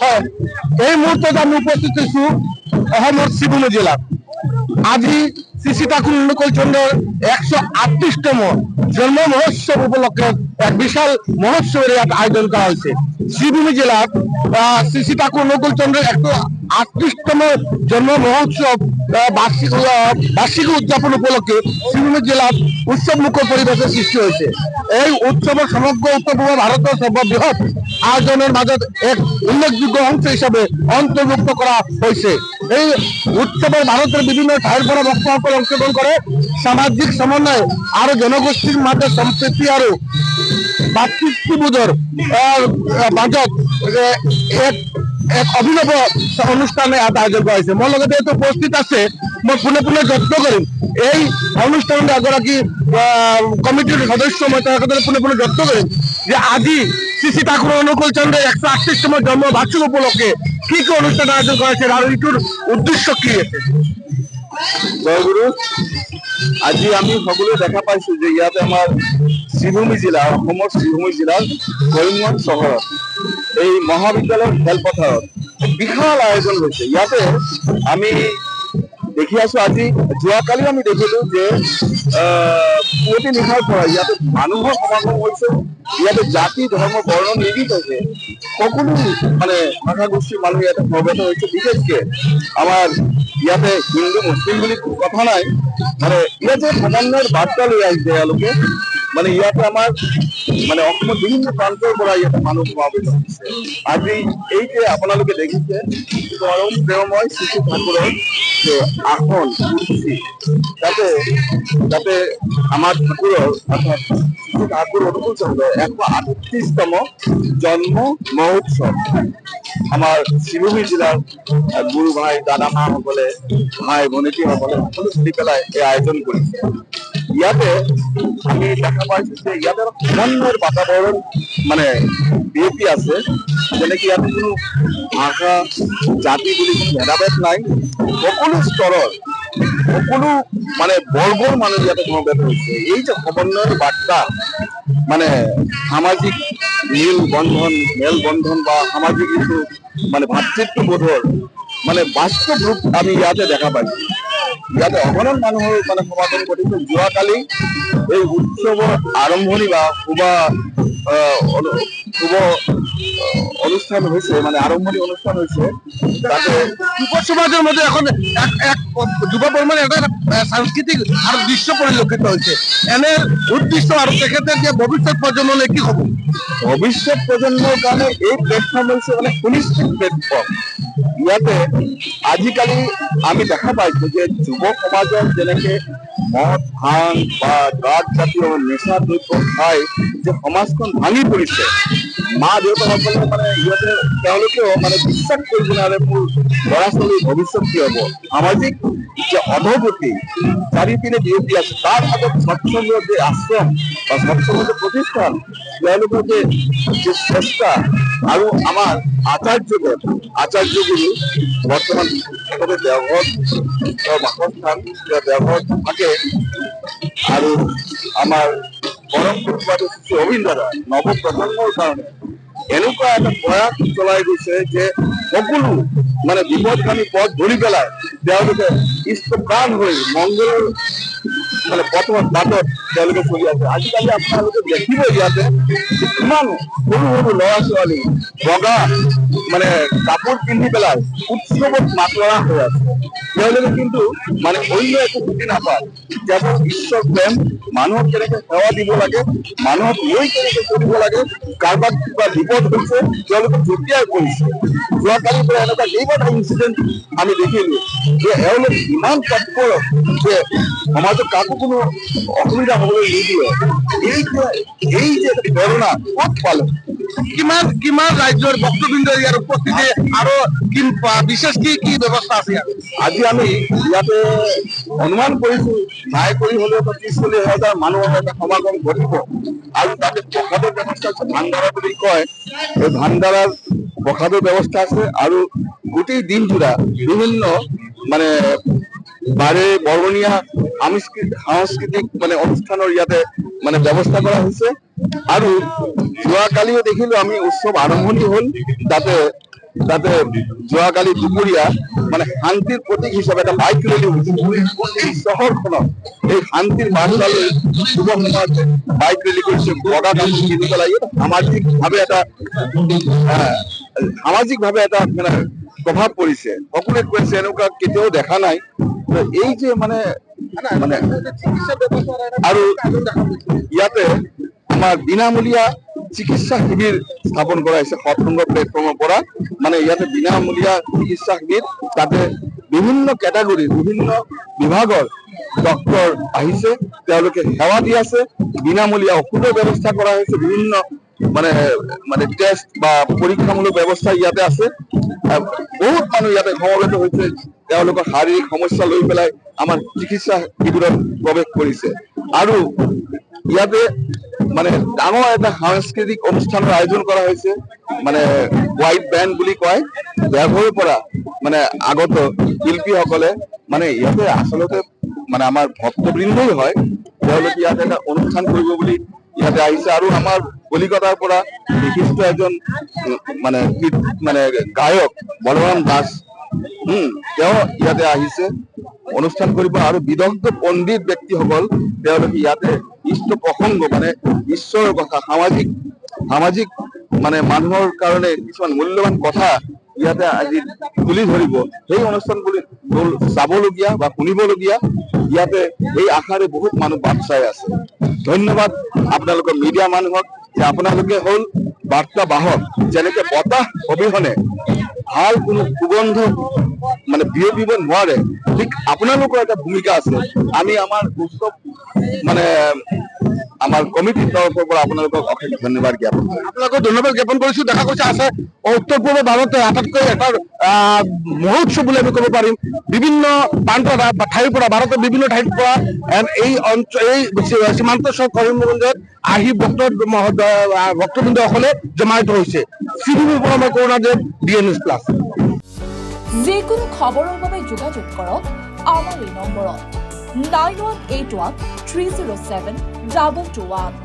হয় এই মুহূর্তে আমি উপস্থিত হয়েছি অহমদ শিবুমী জেলা। আজি শ্রী শ্রী ঠাকুর অনুকূলচন্দ্রের 138তম জন্ম মহোৎসব উপলক্ষে এক বিশাল মহোৎসবের আয়োজন করা হয়েছে। শিবভূমি জেলার শ্রী শ্রী ঠাকুর অনুকূলচন্দ্রের 138তম জন্ম মহোৎসব বার্ষিক উদযাপন উপলক্ষে শিবভূমি জেলার উৎসব মুখর পরিবেশের সৃষ্টি হয়েছে। এই উৎসবের সমগ্র উত্তর পূর্ব ভারতের সর্ববৃহৎ আয়োজনের মাঝে এক উল্লেখযোগ্য অংশ হিসাবে অন্তর্ভুক্ত করা হয়েছে। এই উৎসবে ভারতের বিভিন্ন ঠাইয়ের পরে বক্তাসকল অংশগ্রহণ করে সামাজিক সমন্বয় আরো জনগোষ্ঠীর মাঝে সম্প্রীতি আরো ভাতৃত্ববোধের মাঝত এক অভিনব অনুষ্ঠানে আয়োজন করা হয়েছে। মোর লগতে যেহেতু উপস্থিত আছে মই পুনে পুনে যত্ন করিম এই অনুষ্ঠানে এগৰাকী কমিটির সদস্য মই তার পুনে পুনে যত্ন করিম যে আজি শ্রী শ্রী ঠাকুর অনুকূলচন্দ্রের 138তম জন্ম বার্ষিক উপলক্ষে কি কি অনুষ্ঠান আয়োজন করা হয়েছে আর এইটোর উদ্দেশ্য কি আছে। জয়গুরু, আজি আমি সকলে দেখা পাইছো যে ইয়াতে আমার শিবভূমি জিলা অসমৰ শিবভূমি জিলাৰ কৰিমগঞ্জ চহৰত এই মহাবিদ্যালয়ৰ খেলপথাৰত বিশাল আয়োজন হৈছে। ইয়াতে আমি দেখি আছো, আজি যোৱাকালি আমি দেখিলো যে পুৱতি নিশাৰ পৰা ইয়াতে মানুহৰ সমাগম হৈছে। ইয়াতে জাতি ধৰ্ম বৰ্ণ নিৰ্বিশেষে সকলো মানে ভাষা গোষ্ঠীৰ মানুহ ইয়াতে সমবেত হৈছে। বিশেষকে আমাৰ ইয়াতে হিন্দু মুছলিম বুলি কথা নাই, মানে ইয়াতে সমন্বয়ৰ বাৰ্তা লৈ আহিছে এওঁলোকে। মানে ইয়াতে আমাৰ মানে অসমৰ বিভিন্ন প্ৰান্তৰ পৰা ইয়াতে মানুহ সমাবেত হৈছে। আজি এই যে আপোনালোকে দেখিছে পৰম প্ৰেমময় শ্ৰী শ্ৰী ঠাকুৰৰ যে আসন কুৰ্চি, তাতে আমাৰ ঠাকুৰৰ অৰ্থাৎ শ্ৰী ঠাকুৰ অনুকূলচন্দ্ৰ 138তম জন্ম মহোৎসৱ আমাৰ শিৱভূমি জিলাৰ গুৰু ভাই দাদা মাসকলে ভাই ভনীসকলে সকলো মিলি পেলাই এই আয়োজন কৰিছে। ইয়াতে আমি দেখা পাইছো যে ইয়াতে সমন্বয়ৰ বাতাবৰণ মানে বিয়পি আছে। যেনেকে ইয়াতে কোনো ভাষা জাতি বুলি কোনো ভেদাভেদ নাই, সকলো স্তৰৰ সকলো মানে বৰ্গৰ মানুহ ইয়াতে সমবেত হৈছে। এই যে সমন্বয়ৰ বাৰ্তা মানে সামাজিক মেলবন্ধন বা সামাজিক কিছু মানে ভাতৃত্ববোধৰ মানে বাস্তৱ ৰূপ আমি ইয়াতে দেখা পাইছো। ইয়াতে অগণন মানুহৰ মানে সমাগম ঘটিছে। যোৱাকালি এই উৎসৱৰ আৰম্ভণি বা শুভ অনুষ্ঠান হৈছে, মানে আৰম্ভণি অনুষ্ঠান হৈছে। তাতে যুৱ সমাজেৰ মধ্যে এখন এক যুৱ পৰিমাণে এটা সাংস্কৃতিক আৰ দৃশ্য পৰিলক্ষিত হয়েছে। এনে উদ্দেশ্য আৰ তেখেতেৰ যে ভবিষ্যৎ প্ৰজন্মলৈ কি হব? ভবিষ্যৎ প্ৰজন্মৰ কাৰণে এই প্লেটফৰ্ম হৈছে মানে সুনিশ্চিত প্লেটফৰ্ম। ইয়াতে আজিকালি আমি দেখা পাইছো যে যুৱ সমাজত যেনেকে মদ ভাং বা ড্ৰাগ জাতীয় নেশা দ্ৰব্য খাই যে সমাজখন ভাঙি পৰিছে, মা দেউতাসকলে মানে ইয়াতে তেওঁলোকেও মানে বিশ্বাস কৰিব নোৱাৰে মোৰ ল'ৰা ছোৱালীৰ ভৱিষ্যত কি হ'ব। সামাজিক যে অধোগতি চাৰিপিনে বিয়পি আছে, তাৰ মাজত সৎসংগৰ যে আশ্ৰম বা সৎসংগৰ যে প্ৰতিষ্ঠান, তেওঁলোকৰ যে চেষ্টা আৰু আমাৰ আচাৰ্যগুৰু বৰ্তমান দেওঘৰত বাসস্থান দেওঘৰত থাকে। আৰু আমাৰ পৰম প্ৰতিবাদী শ্ৰী অভিন দাদা নৱপ্ৰজন্মৰ কাৰণে এনেকুৱা এটা প্ৰয়াস চলাই গৈছে যে সকলো মানে বিপদগামী পথ ধৰি পেলাই তেওঁলোকে ইষ্টপ্ৰাণ হৈ মংগলৰ মানে বাটত তেওঁলোকে চলি আছে। আজিকালি আপোনালোকে দেখিব ইয়াতে কিমান সৰু সৰু ল'ৰা ছোৱালী বগা মানে কাপোৰ পিন্ধি পেলাই উৎসৱত মাতলৰা হৈ আছে। তেওঁলোকে কিন্তু মানে অন্য একো বুজি নাপায়, কেৱল ঈশ্বৰ প্ৰেম, মানুহক কেনেকে সেৱা দিব লাগে, মানুহক লৈ কেনেকে চলিব লাগে, কাৰোবাক কিবা বিপদ হৈছে তেওঁলোকে জঁপিয়াই পৰিছে। যোৱাকালিৰ পৰা এনেকুৱা কেইবাটা ইনচিডেণ্ট আমি দেখিলো যে এওঁলোক ইমান তৎপৰ যে সমাজত কাকো কোনো অসুবিধা হবলৈ নিদিয়ে। এই যে প্ৰেৰণা ক'ত পালে? কিমান ৰাজ্যৰ ভক্তবৃন্দ ইয়াৰ উপস্থিতি আৰু বিশেষ কি কি ব্যৱস্থা আছে? আজি আমি ইয়াতে অনুমান কৰিছো নাই কৰি হলেও 30-40 হাজাৰ মানুহৰ এটা সমাগম ঘটিব। আৰু তাতে প্ৰসাদৰ ব্যৱস্থা আছে, ভাণ্ডাৰা বুলি কয়, এই ভাণ্ডাৰাৰ প্ৰসাদৰ ব্যৱস্থা আছে। আৰু গোটেই দিনজোৰা বিভিন্ন মানে বৰবনীয়া সাংস্কৃতিক মানে অনুষ্ঠানৰ ইয়াতে মানে ব্যৱস্থা কৰা হৈছে। আৰু যোৱাকালিও দেখিলো আমি উৎসৱ আৰম্ভণি হল, তাতে তাতে যোৱাকালি দুপৰীয়া মানে শান্তিৰ প্ৰতীক হিচাপে এটা বাইক ৰেলী হৈছে এই চহৰখনত এই শান্তিৰ বাৰ্তা লৈ শুভ সময়ত বাইক ৰেলী কৰিছে বগা কাপোৰ পিন্ধি পেলাই সামাজিকভাৱে এটা মানে প্ৰভাৱ পৰিছে সকলোৱে কৈছে এনেকুৱা কেতিয়াও দেখা নাই তো এই যে মানে আৰু ইয়াতে আমাৰ বিনামূলীয়া চিকিৎসা শিবিৰ স্থাপন কৰা হৈছে সৎসংগ প্লেটফৰ্মৰ পৰা মানে ইয়াতে বিনামূলীয়া চিকিৎসা শিবিৰ তাতে বিভিন্ন কেটাগৰীৰ বিভিন্ন বিভাগৰ ডক্তৰ আহিছে তেওঁলোকে সেৱা দি আছে বিনামূলীয়া ঔষধৰ ব্যৱস্থা কৰা হৈছে বিভিন্ন মানে টেষ্ট বা পৰীক্ষামূলক ব্যৱস্থা ইয়াতে আছে বহুত মানুহ ইয়াতে সমবেত হৈছে তেওঁলোকৰ শাৰীৰিক সমস্যা লৈ পেলাই আমাৰ চিকিৎসা শিবিৰত প্ৰৱেশ কৰিছে আৰু ইয়াতে মানে ডাঙৰ এটা সাংস্কৃতিক অনুষ্ঠানৰ আয়োজন কৰা হৈছে মানে হোৱাইট বেণ্ড বুলি কয় দেশৰ পৰা মানে আগত শিল্পীসকলে মানে ইয়াতে আচলতে মানে আমাৰ ভক্তবৃন্দই হয় তেওঁলোকে ইয়াতে এটা অনুষ্ঠান কৰিব বুলি ইয়াতে আহিছে আৰু আমাৰ কলিকতাৰ পৰা বিশিষ্ট এজন মানে গায়ক বলৰাম দাস তেওঁ ইয়াতে আহিছে অনুষ্ঠান কৰিব আৰু বিদগ্ধ পণ্ডিত ব্যক্তিসকল তেওঁলোকে ইয়াতে ইষ্ট প্ৰসংগ মানে ঈশ্বৰৰ কথা সামাজিক মানে মানুহৰ কাৰণে কিছুমান মূল্যৱান কথা ইয়াতে আজি তুলি ধৰিব সেই অনুষ্ঠানবোৰ চাবলগীয়া বা শুনিবলগীয়া ইয়াতে এই আশাৰে বহুত মানুহ বাট চাই আছে ধন্যবাদ আপোনালোকৰ মিডিয়া মানুহক যে আপোনালোকে হ'ল বাৰ্তা বাহক যেনেকে বতাহ অবিহনে ভাল কোনো সুগন্ধ মানে বিয়পিব নোৱাৰে ঠিক আপোনালোকৰ এটা ভূমিকা আছে আমি আমাৰ উৎসৱ মানে আমাৰ কমিটিৰ তৰফৰ পৰা আপোনালোকক অশেষ ধন্যবাদ জ্ঞাপন কৰিছোঁ আপোনালোকক ধন্যবাদ জ্ঞাপন কৰিছোঁ দেখা গৈছে আছে উত্তৰ পূৰ্ব ভাৰতে আটাইতকৈ এটা মহোৎসৱ বুলি আমি ক'ব পাৰিম বিভিন্ন প্ৰান্তৰ ঠাইৰ পৰা ভাৰতৰ বিভিন্ন ঠাইৰ পৰা এই সীমান্ত চহৰ কৰিমগঞ্জত আহি ভক্তবৃন্দসকলে জমায়েত হৈছে চিভিৰ পৰা মই কৰোণাদেৱ DNS প্লাছ যিকোনো খবৰৰ বাবে যোগাযোগ কৰক আমাৰ এই নম্বৰত 9181 307 221